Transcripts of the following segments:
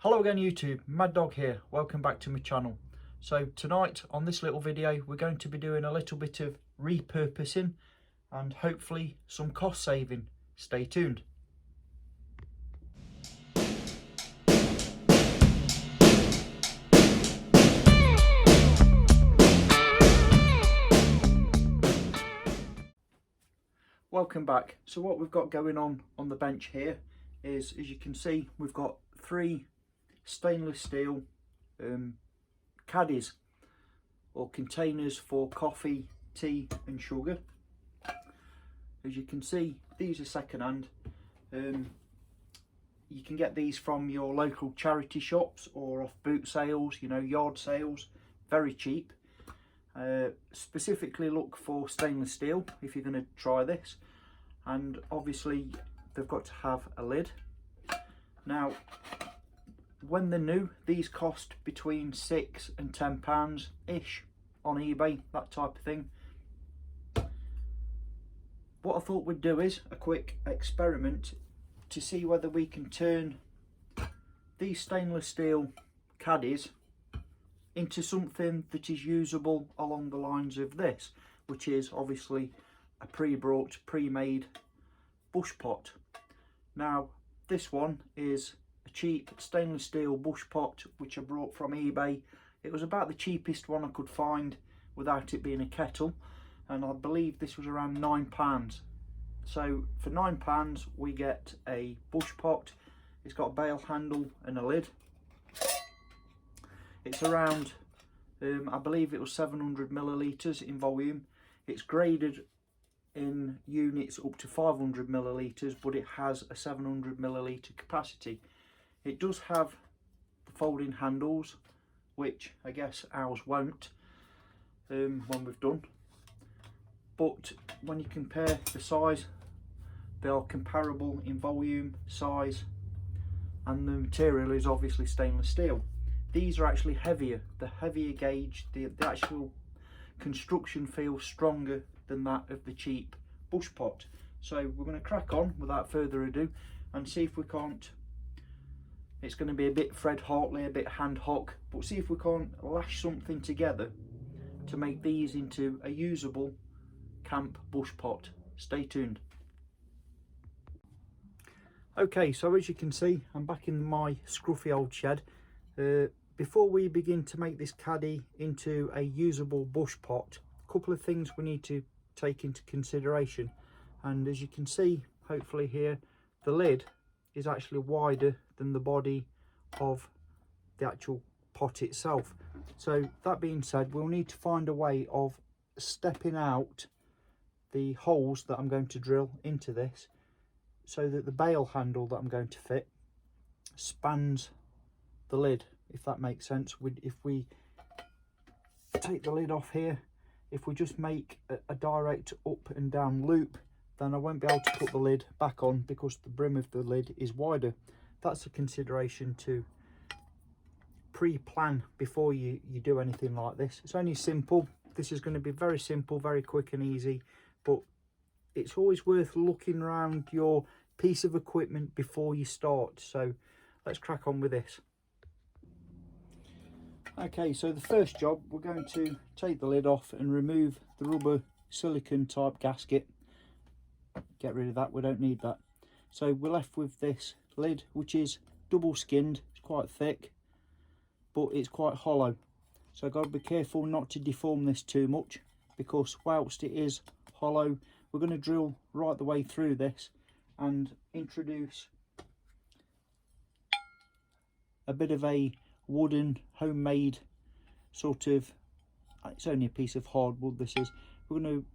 Hello again YouTube, Mad Dog here, welcome back to my channel. So tonight on this little video we're going to be doing a little bit of repurposing and hopefully some cost saving. Stay tuned. Welcome back. So what we've got going on the bench here is, as you can see, we've got 3 stainless steel caddies or containers for coffee, tea and sugar. As you can see, these are second hand. You can get these from your local charity shops or off boot sales, you know, yard sales, very cheap. Specifically look for stainless steel if you're going to try this, and obviously they've got to have a lid. Now when they're new, these cost between £6 and £10 ish on eBay, that type of thing. What I thought we'd do is a quick experiment to see whether we can turn these stainless steel caddies into something that is usable along the lines of this, which is obviously a pre-brought, pre-made bush pot. Now this one is a cheap stainless steel bush pot which I brought from eBay. It was about the cheapest one I could find without it being a kettle, and I believe this was around £9. So for £9 we get a bush pot. It's got a bail handle and a lid. It's around, I believe it was 700 millilitres in volume. It's graded in units up to 500 millilitres, but it has a 700 millilitre capacity. It does have the folding handles, which I guess ours won't when we've done. But when you compare the size, they are comparable in volume, size, and the material is obviously stainless steel. These are actually heavier, the heavier gauge, the actual construction feels stronger than that of the cheap bush pot. So we're going to crack on without further ado and see if we can't, it's going to be a bit Fred Hartley, a bit hand hock, but see if we can't lash something together to make these into a usable camp bush pot. Stay tuned. Okay, so as you can see, I'm back in my scruffy old shed. Before we begin to make this caddy into a usable bush pot, a couple of things we need to take into consideration. And as you can see, hopefully here, the lid is actually wider than the body of the actual pot itself. So that being said, we'll need to find a way of stepping out the holes that I'm going to drill into this, so that the bail handle that I'm going to fit spans the lid, if that makes sense. If we take the lid off here, if we just make a direct up and down loop, then I won't be able to put the lid back on because the brim of the lid is wider. That's a consideration to pre-plan before you do anything like this. It's only simple. This is going to be very simple, very quick and easy, but it's always worth looking around your piece of equipment before you start. So let's crack on with this. Okay, so the first job, we're going to take the lid off and remove the rubber silicone type gasket. Get rid of that, we don't need that. So we're left with this lid, which is double skinned. It's quite thick, but it's quite hollow. So I've got to be careful not to deform this too much, because whilst it is hollow, we're going to drill right the way through this and introduce a bit of a wooden homemade sort of, it's only a piece of hardwood this is. We're going to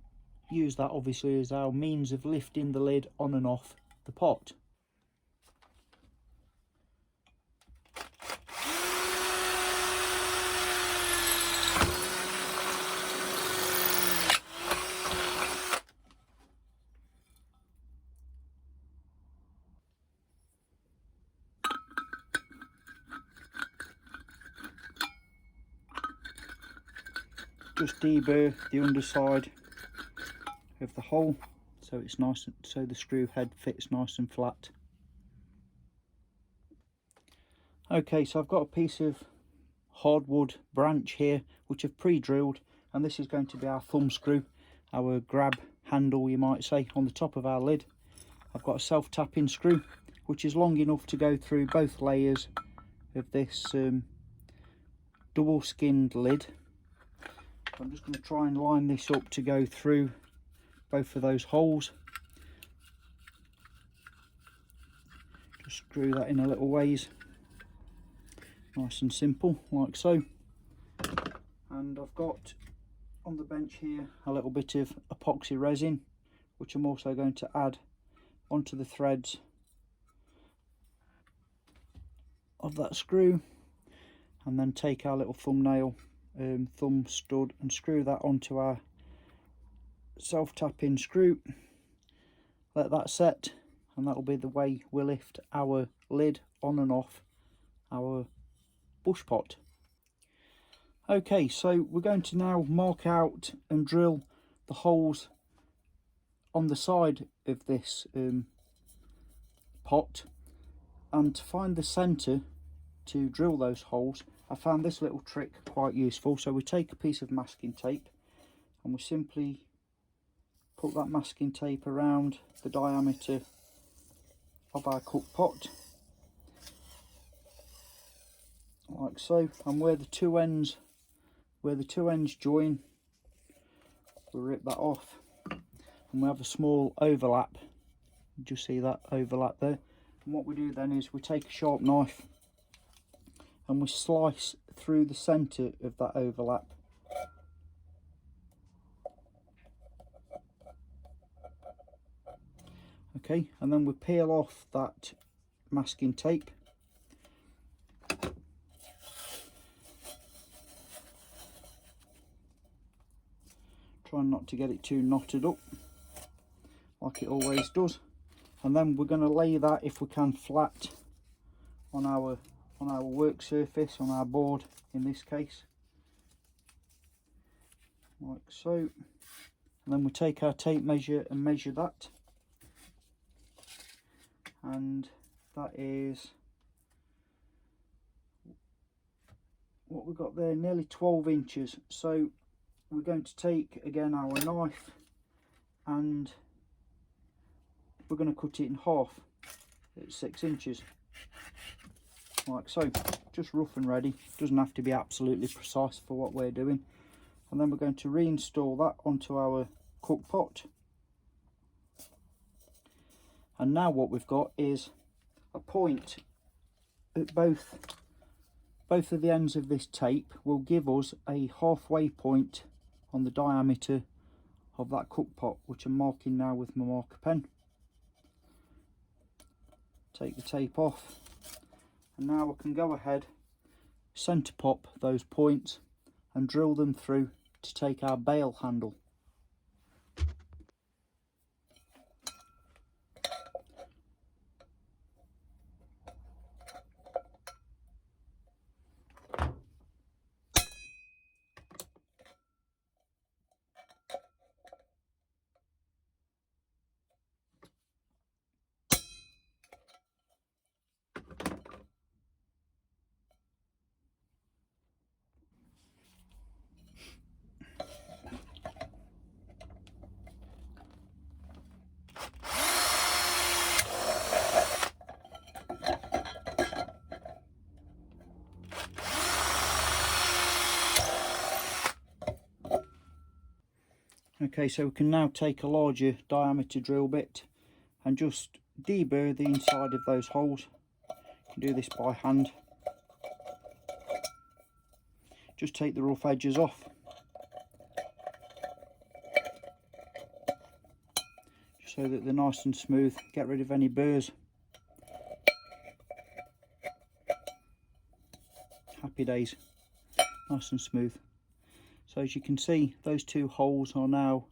use that obviously as our means of lifting the lid on and off the pot. Just deburr the underside of the hole so it's nice, so the screw head fits nice and flat. Okay, so I've got a piece of hardwood branch here which I've pre-drilled, and this is going to be our thumb screw, our grab handle you might say, on the top of our lid. I've got a self-tapping screw which is long enough to go through both layers of this double skinned lid. I'm just going to try and line this up to go through both of those holes. Just screw that in a little ways, nice and simple, like so. And I've got on the bench here a little bit of epoxy resin, which I'm also going to add onto the threads of that screw, and then take our little thumbnail thumb stud and screw that onto our self-tapping screw. Let that set, and that'll be the way we lift our lid on and off our bush pot. Okay, so we're going to now mark out and drill the holes on the side of this pot, and to find the centre to drill those holes I found this little trick quite useful. So we take a piece of masking tape and we simply put that masking tape around the diameter of our cook pot, like so, and where the two ends join, we rip that off, and we have a small overlap. You just see that overlap there. And what we do then is we take a sharp knife and we slice through the centre of that overlap. Okay, and then we peel off that masking tape. Try not to get it too knotted up, like it always does. And then we're going to lay that, if we can, flat on our work surface, on our board in this case, like so. And then we take our tape measure and measure that, and that is what we've got there, nearly 12 inches. So we're going to take again our knife and we're going to cut it in half at 6 inches, like so, just rough and ready. Doesn't have to be absolutely precise for what we're doing. And then we're going to reinstall that onto our cook pot. And now what we've got is a point at both of the ends of this tape will give us a halfway point on the diameter of that cook pot, which I'm marking now with my marker pen. Take the tape off, and now I can go ahead, centre pop those points and drill them through to take our bail handle. Okay, so we can now take a larger diameter drill bit and just deburr the inside of those holes. You can do this by hand. Just take the rough edges off. Just so that they're nice and smooth. Get rid of any burrs. Happy days. Nice and smooth. So as you can see, those two holes are now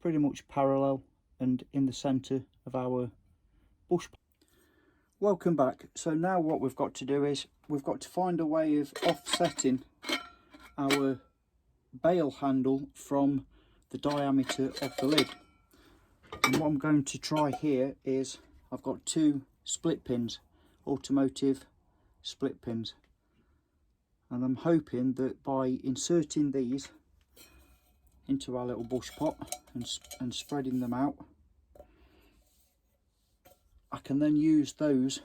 pretty much parallel and in the centre of our bush. Welcome back. So now what we've got to do is we've got to find a way of offsetting our bail handle from the diameter of the lid. And what I'm going to try here is, I've got two split pins, automotive split pins, and I'm hoping that by inserting these into our little bush pot and spreading them out, I can then use those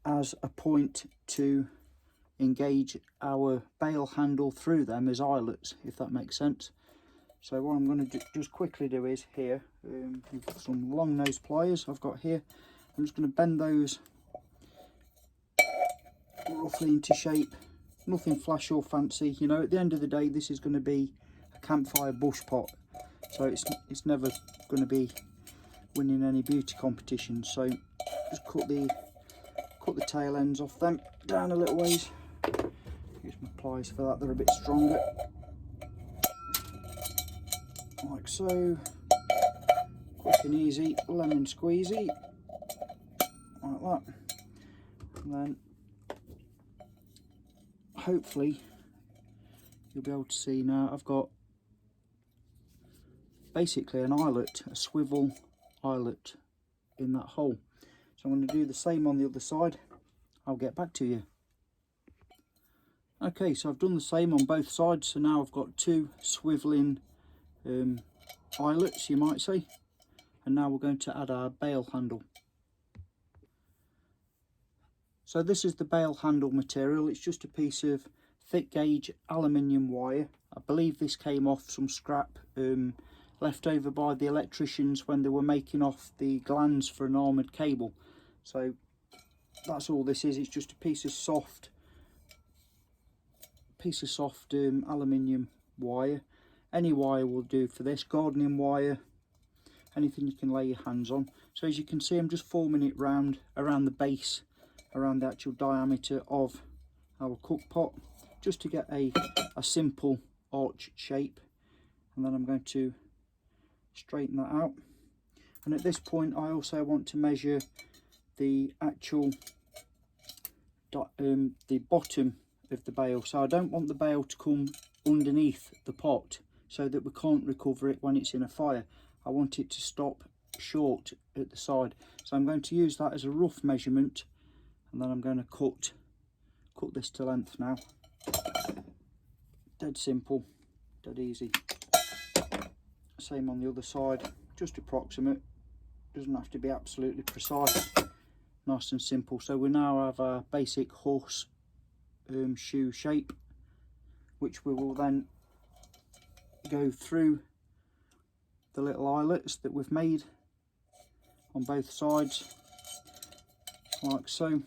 as a point to engage our bail handle through them as eyelets, if that makes sense. So what I'm going to just quickly do is here, we've got some long nose pliers I've got here. I'm just going to bend those roughly into shape, nothing flash or fancy. You know, at the end of the day, this is going to be a campfire bush pot, so it's never going to be winning any beauty competitions. So just cut the tail ends off them down a little ways. Use my pliers for that, they're a bit stronger, like so. Quick and easy lemon squeezy, like that. And then hopefully you'll be able to see now I've got basically an eyelet, a swivel eyelet in that hole. So I'm going to do the same on the other side. I'll get back to you. Okay, so I've done the same on both sides, so now I've got two swivelling eyelets, you might say, and now we're going to add our bail handle. So this is the bail handle material. It's just a piece of thick gauge aluminium wire. I believe this came off some scrap left over by the electricians when they were making off the glands for an armoured cable. So that's all this is. It's just a piece of soft aluminium wire. Any wire will do for this, gardening wire, anything you can lay your hands on. So as you can see, I'm just forming it round around the base, around the actual diameter of our cook pot, just to get a simple arch shape. And then I'm going to straighten that out. And at this point I also want to measure the actual the bottom of the bail. So I don't want the bail to come underneath the pot so that we can't recover it when it's in a fire. I want it to stop short at the side. So I'm going to use that as a rough measurement, and then I'm going to cut this to length now. Dead simple, dead easy. Same on the other side, just approximate, doesn't have to be absolutely precise, nice and simple. So we now have our basic horse shoe shape, which we will then go through the little eyelets that we've made on both sides, like so.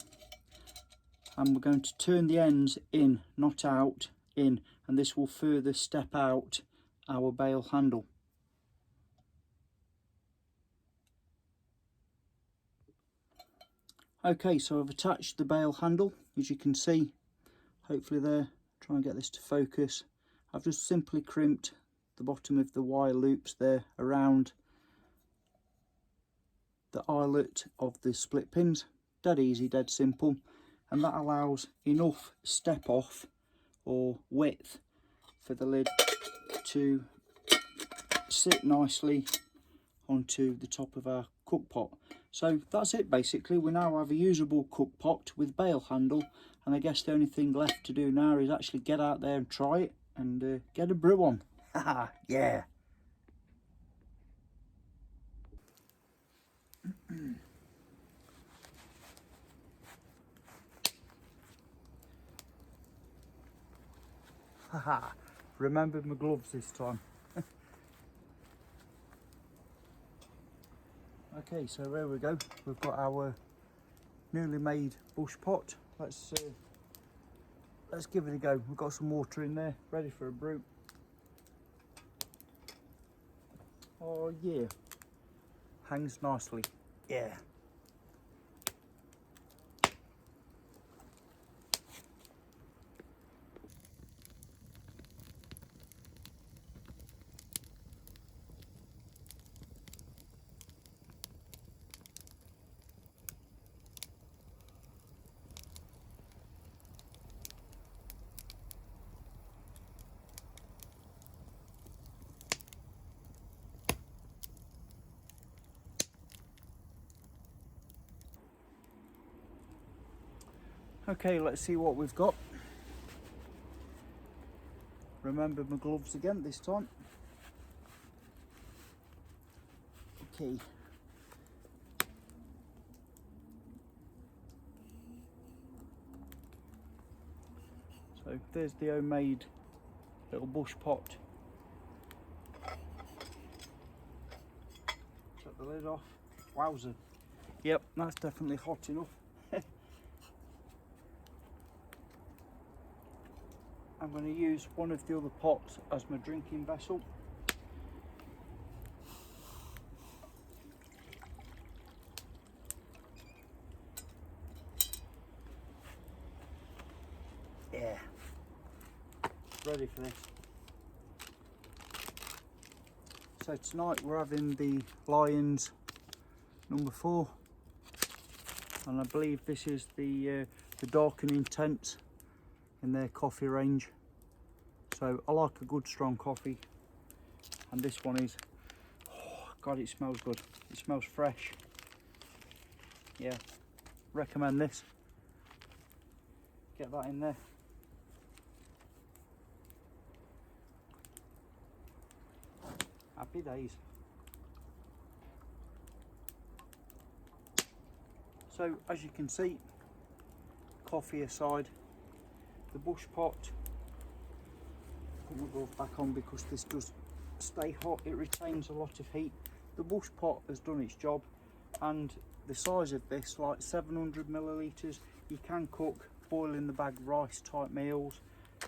And we're going to turn the ends in, not out, in, and this will further step out our bail handle. Okay, so I've attached the bail handle, as you can see, hopefully there, try and get this to focus. I've just simply crimped the bottom of the wire loops there around the eyelet of the split pins. Dead easy, dead simple, and that allows enough step off or width for the lid to sit nicely onto the top of our cook pot. So that's it basically. We now have a usable cook pot with bail handle, and I guess the only thing left to do now is actually get out there and try it and get a brew on. Haha, yeah. Haha, remembered my gloves this time. Okay, so there we go. We've got our newly made bush pot. Let's give it a go. We've got some water in there, ready for a brew. Oh yeah, hangs nicely. Yeah. Okay, let's see what we've got. Remember my gloves again this time. Okay. So there's the homemade little bush pot. Take the lid off. Wowzer. Yep, that's definitely hot enough. I'm going to use one of the other pots as my drinking vessel. Yeah, ready for this. So tonight we're having the Lions number 4, and I believe this is the darkening tints in their coffee range. So I like a good strong coffee, and this one is, oh god, it smells good. It smells fresh. Yeah, recommend this. Get that in there. Happy days. So as you can see, coffee aside, the bush pot, put my glove back on because this does stay hot, it retains a lot of heat. The bush pot has done its job, and the size of this, like 700 millilitres, you can cook boil in the bag rice type meals.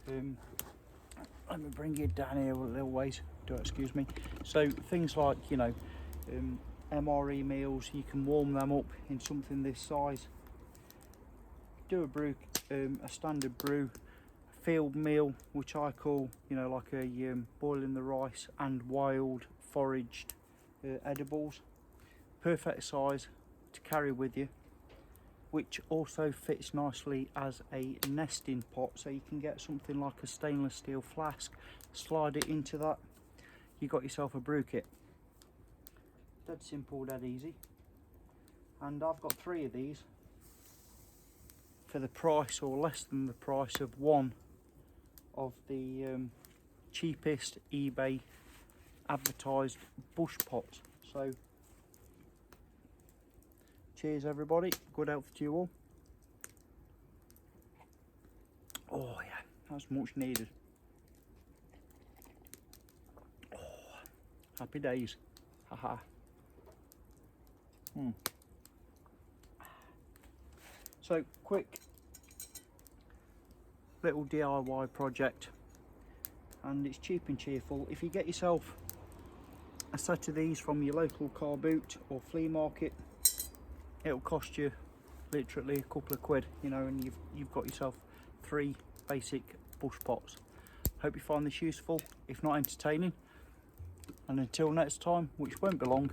Let me bring it down here a little ways, do excuse me. So things like, you know, MRE meals, you can warm them up in something this size. Do a brew, a standard brew, field meal, which I call, you know, like a boiling the rice and wild foraged edibles. Perfect size to carry with you, which also fits nicely as a nesting pot, so you can get something like a stainless steel flask, slide it into that, you got yourself a brew kit. Dead simple, dead easy. And I've got 3 of these for the price, or less than the price, of one of the cheapest eBay advertised bush pots. So cheers everybody, good health to you all. Oh yeah, that's much needed. Oh, happy days. Haha. So quick little DIY project, and it's cheap and cheerful. If you get yourself a set of these from your local car boot or flea market, it'll cost you literally a couple of quid, you know, and you've got yourself 3 basic bush pots. Hope you find this useful, if not entertaining, and until next time, which won't be long,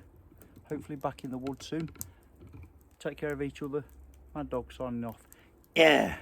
hopefully back in the woods soon, take care of each other. Mad Dog signing off. Yeah.